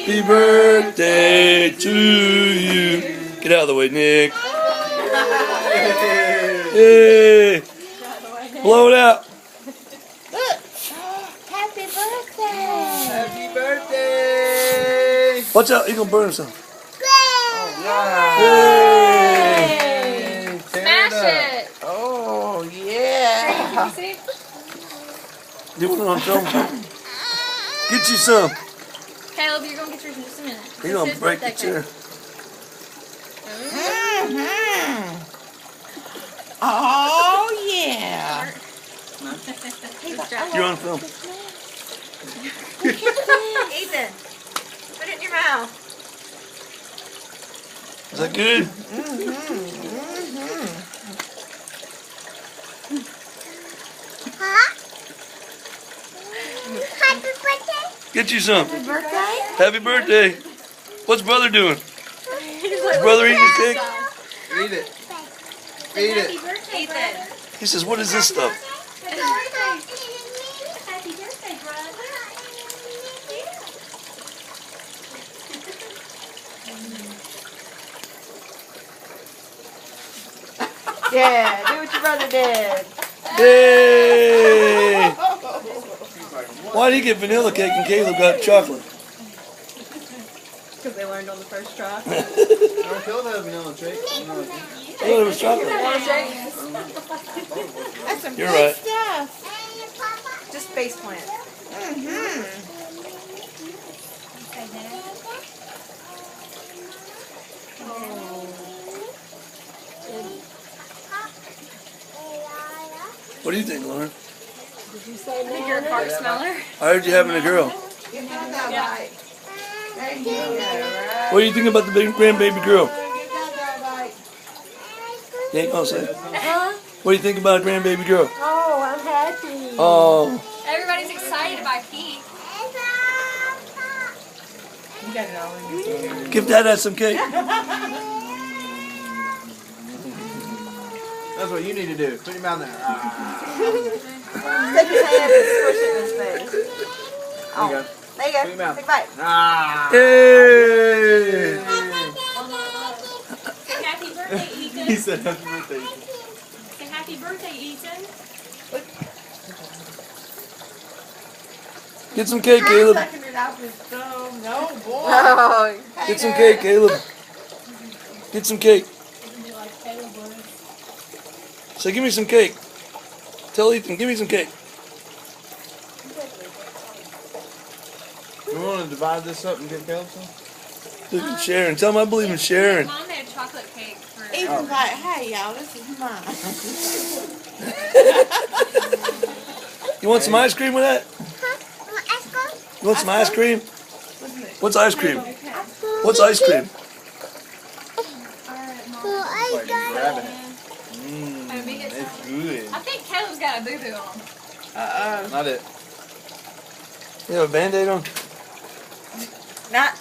Happy birthday to you. Get out of the way, Nick. Yay. Blow it out. Look. Happy birthday. Happy birthday. Watch out, he's gonna burn himself. Yay. Smash it! Oh, yeah. See? You want it on film? Get you some. Caleb, you're gonna get yours in just a minute. He's gonna break the chair. Oh, yeah. You're on film. Ethan, put it in your mouth. Is that good? Happy birthday. Get you some. Happy birthday. Happy birthday. What's brother doing? Is brother eating his cake? Eat it. Eat it. Ethan. He says, what is this stuff? Happy birthday, brother. Yeah, do what your brother did. Yay! Why did he get vanilla cake and Caleb got chocolate? Because they learned on the first try. I don't feel that vanilla cake. I thought it was chocolate. That's some You're good right. stuff. Just face plant. What do you think, Lauren? I think you're a cart smeller. I heard you having a girl. You got that right. Thank you. What do you think about the big grandbaby girl? You got that right. You ain't gonna say it. What do you think about a grandbaby girl? Oh, I'm happy. Oh, Everybody's excited about Pete. You got it all in your give Dad some cake. That's what you need to do. Put your mouth there. Take his hand and squish it in his face. There you go. There you Put go. your mouth. Take a bite. Ah. Yay! Say happy birthday, Ethan. He said happy birthday. Say happy birthday, Ethan. Get some cake, Caleb. Sucking it out his thumb. No, boy. Oh. Get some cake, Caleb. Get some cake. Say, give me some cake. Tell Ethan, give me some cake. You want to divide this up and give Caleb some? Look at Sharon. Tell him I believe in Sharon. Mom made a chocolate cake for Ethan's like, hey, y'all, this is mine. You want some ice cream with that? You want some ice cream? What's ice cream? What's ice cream? Like grabbing it. It's good. I think Caleb's got a boo-boo on. Not it. You have a Band-Aid on? Not that.